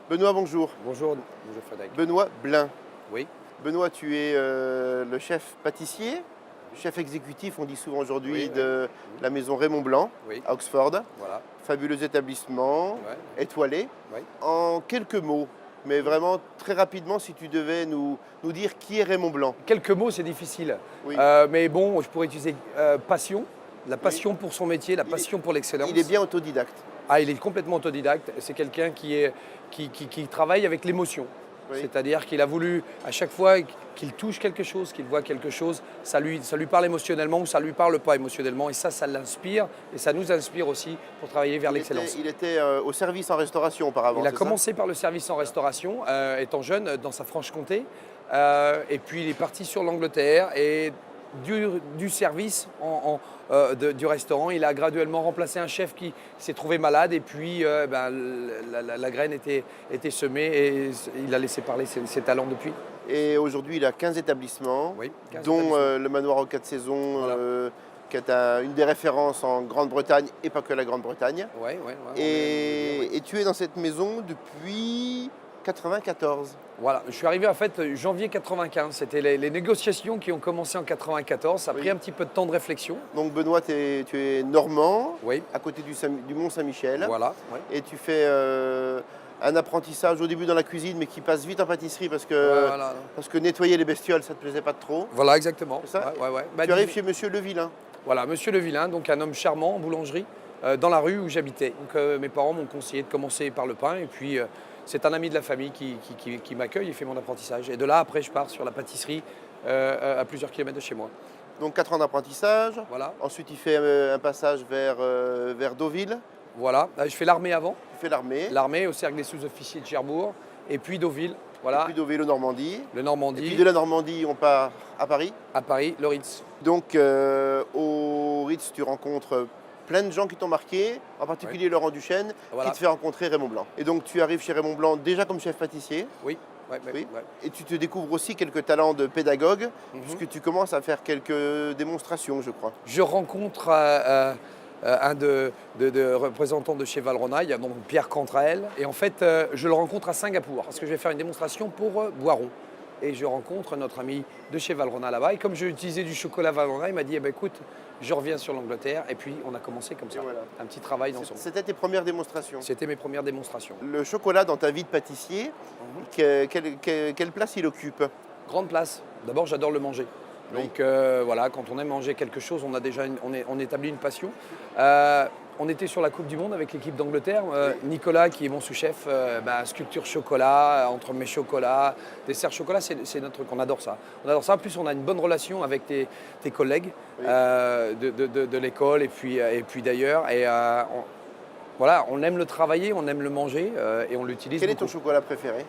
Benoît, bonjour. Bonjour, bonjour Frédéric. Benoît Blin. Oui, Benoît, tu es le chef pâtissier, chef exécutif, on dit souvent aujourd'hui, oui, oui. de la maison Raymond Blanc Oui, à Oxford. voilà. Fabuleux établissement, Ouais, étoilé. oui. En quelques mots, mais vraiment très rapidement, si tu devais nous dire qui est Raymond Blanc. Quelques mots, c'est difficile. Oui. Mais bon, je pourrais utiliser passion, la passion pour son métier, la Il est- passion pour l'excellence. Il est bien autodidacte. Ah, il est complètement autodidacte. C'est quelqu'un qui travaille avec l'émotion. Oui. C'est-à-dire qu'il a voulu, à chaque fois qu'il touche quelque chose, qu'il voit quelque chose, ça lui parle émotionnellement ou ça ne lui parle pas émotionnellement. Et ça l'inspire et ça nous inspire aussi pour travailler vers l'excellence. Il était au service en restauration auparavant. Il a c'est ça commencé par le service en restauration, étant jeune, dans sa Franche-Comté. Et puis il est parti sur l'Angleterre. Et du service du restaurant, il a graduellement remplacé un chef qui s'est trouvé malade. Et puis la graine était semée et il a laissé parler ses talents depuis. Et aujourd'hui, il a 15 établissements, Oui, 15 dont établissements. le manoir aux 4 saisons, Voilà. qui est une des références en Grande-Bretagne et pas que la Grande-Bretagne. Ouais, ouais, ouais, Et tu es dans cette maison depuis 94. Voilà, je suis arrivé en fait janvier 95. C'était les négociations qui ont commencé en 94. Ça a Oui. pris un petit peu de temps de réflexion. Donc Benoît, tu es normand, Oui, à côté du Mont Saint-Michel. voilà. Ouais. Et tu fais un apprentissage au début dans la cuisine, mais qui passe vite en pâtisserie parce que nettoyer les bestioles, ça ne te plaisait pas trop. Voilà, exactement. C'est ça Ouais, ouais, ouais. Bah, Tu arrives chez Monsieur Levillain. Voilà, Monsieur Levillain, donc un homme charmant en boulangerie, dans la rue où j'habitais. Donc mes parents m'ont conseillé de commencer par le pain. Et puis c'est un ami de la famille qui m'accueille et fait mon apprentissage. Et de là, après, je pars sur la pâtisserie à plusieurs kilomètres de chez moi. Donc 4 ans d'apprentissage. Voilà, Ensuite, il fait un passage vers Deauville. voilà. Je fais l'armée avant. Tu fais l'armée. L'armée au cercle des sous-officiers de Cherbourg. Et puis Deauville, Et voilà, puis Deauville au Normandie. le Et Normandie, puis de la Normandie, on part à Paris. à Paris, le Ritz. Donc au Ritz, tu rencontres plein de gens qui t'ont marqué, en particulier Laurent Duchesne, Voilà. qui te fait rencontrer Raymond Blanc. Et donc tu arrives chez Raymond Blanc déjà comme chef pâtissier, Oui, ouais, ouais, Oui. ouais. et tu te découvres aussi quelques talents de pédagogue, Mhm. puisque tu commences à faire quelques démonstrations, je crois. Je rencontre un de représentants de chez Valrhona, il y a donc Pierre Cantrael. Et en fait, je le rencontre à Singapour, parce que je vais faire une démonstration pour Boiron. Et je rencontre notre ami de chez Valrhona là-bas. Et comme je utilisais du chocolat Valrhona, il m'a dit, eh ben, écoute, je reviens sur l'Angleterre. Et puis, on a commencé comme ça, Et voilà. un petit travail ensemble. C'était tes premières démonstrations. C'était mes premières démonstrations. Le chocolat dans ta vie de pâtissier, quelle place il occupe? Grande place. D'abord, j'adore le manger. Oui. Donc voilà, quand on aime manger quelque chose, on a déjà on établit une passion. On était sur la Coupe du Monde avec l'équipe d'Angleterre. Nicolas, qui est mon sous-chef, sculpture chocolat, entre mes chocolats, dessert chocolat, c'est notre truc. On adore ça. On adore ça. En plus, on a une bonne relation avec tes collègues Oui. de l'école et puis d'ailleurs. Et voilà, on aime le travailler, on aime le manger et on l'utilise Quel est beaucoup. ton chocolat préféré?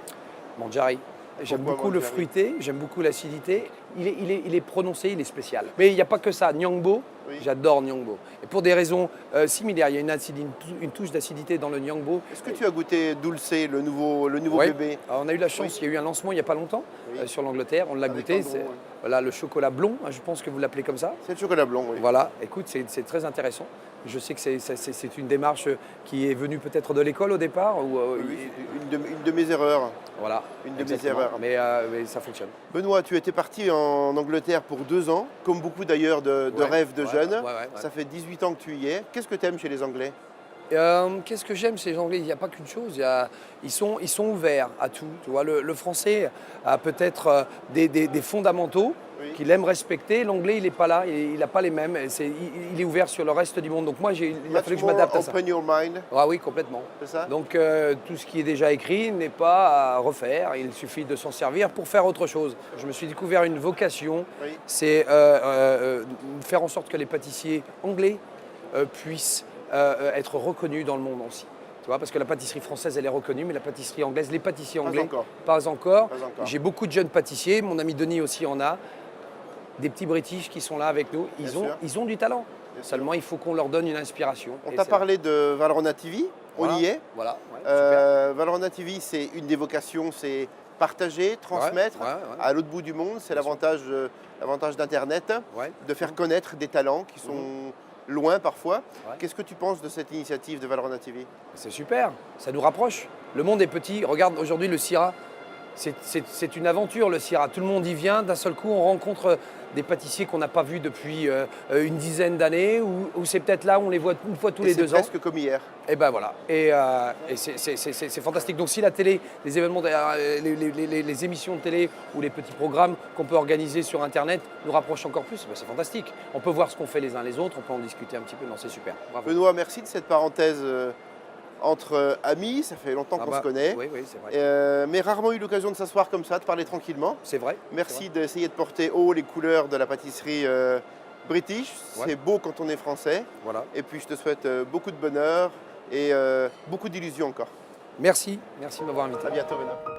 Mangiari. J'aime Pourquoi beaucoup le Mangiari? fruité, j'aime beaucoup l'acidité. Il est prononcé, il est spécial. Mais il n'y a pas que ça. Nyangbo, Oui. j'adore Nyangbo. Et pour des raisons similaires, il y a une touche d'acidité dans le Nyangbo. Est-ce que tu as goûté Dulce, le nouveau Ouais. bébé? Alors, on a eu la chance, il y a eu un lancement il n'y a pas longtemps Oui. sur l'Angleterre. On l'a Avec goûté. Andrew, C'est ouais. voilà, le chocolat blond, je pense que vous l'appelez comme ça. C'est le chocolat blanc, oui. Voilà, écoute, c'est très intéressant. Je sais que c'est une démarche qui est venue peut-être de l'école au départ. Ou, Oui, une de mes erreurs. voilà, Une de mes exactement. erreurs. Mais ça fonctionne. Benoît, tu étais parti en Angleterre pour 2 ans, comme beaucoup d'ailleurs de Ouais, rêves de ouais, jeunes. ouais. Ça fait 18 ans que tu y es. Qu'est-ce que tu aimes chez les Anglais? Qu'est-ce que j'aime chez les Anglais? Il n'y a pas qu'une chose. Ils sont ouverts à tout. Tu vois, le Français a peut-être des fondamentaux Oui. qu'il aime respecter. L'Anglais, il n'est pas là. Il n'a pas les mêmes. Il est ouvert sur le reste du monde. Donc moi, il a fallu que je Much more m'adapte à ça. Open your mind, Ah oui, complètement. c'est ça? Donc tout ce qui est déjà écrit n'est pas à refaire. Il suffit de s'en servir pour faire autre chose. Je me suis découvert une vocation. Oui. C'est faire en sorte que les pâtissiers anglais puissent être reconnus dans le monde aussi. Tu vois, parce que la pâtisserie française, elle est reconnue, mais la pâtisserie anglaise, les pâtissiers Pas anglais, encore. pas encore. Pas encore. J'ai beaucoup de jeunes pâtissiers, mon ami Denis aussi en a, des petits British qui sont là avec nous. Bien sûr. Ils ont du talent. Bien sûr. Seulement, il faut qu'on leur donne une inspiration. On Et t'a c'est- parlé de Valrhona TV, Voilà. on y est. Voilà, ouais, super. Valrhona TV, c'est une des vocations, c'est partager, transmettre Ouais, ouais. à l'autre bout du monde. C'est Bien sûr. l'avantage d'Internet, Ouais. de faire connaître des talents qui sont loin parfois. Ouais. Qu'est-ce que tu penses de cette initiative de Valrhona TV? C'est super, ça nous rapproche. Le monde est petit. Regarde aujourd'hui le Syrah. C'est une aventure le Syrah. Tout le monde y vient. D'un seul coup, on rencontre des pâtissiers qu'on n'a pas vus depuis une dizaine d'années, ou c'est peut-être là où on les voit une fois tous les 2 ans. C'est presque comme hier. Et ben voilà. Et c'est fantastique. Donc si la télé, les événements, les émissions de télé ou les petits programmes qu'on peut organiser sur Internet nous rapprochent encore plus, ben c'est fantastique. On peut voir ce qu'on fait les uns les autres, on peut en discuter un petit peu. Non, c'est super. Bravo. Benoît, merci de cette parenthèse entre amis. Ça fait longtemps qu'on se connaît. Oui, c'est vrai. Mais rarement eu l'occasion de s'asseoir comme ça, de parler tranquillement. C'est vrai. Merci d'essayer de porter haut les couleurs de la pâtisserie british. Ouais. C'est beau quand on est français. Voilà. Et puis je te souhaite beaucoup de bonheur et beaucoup d'illusions encore. Merci de m'avoir invité. À bientôt, Benoît.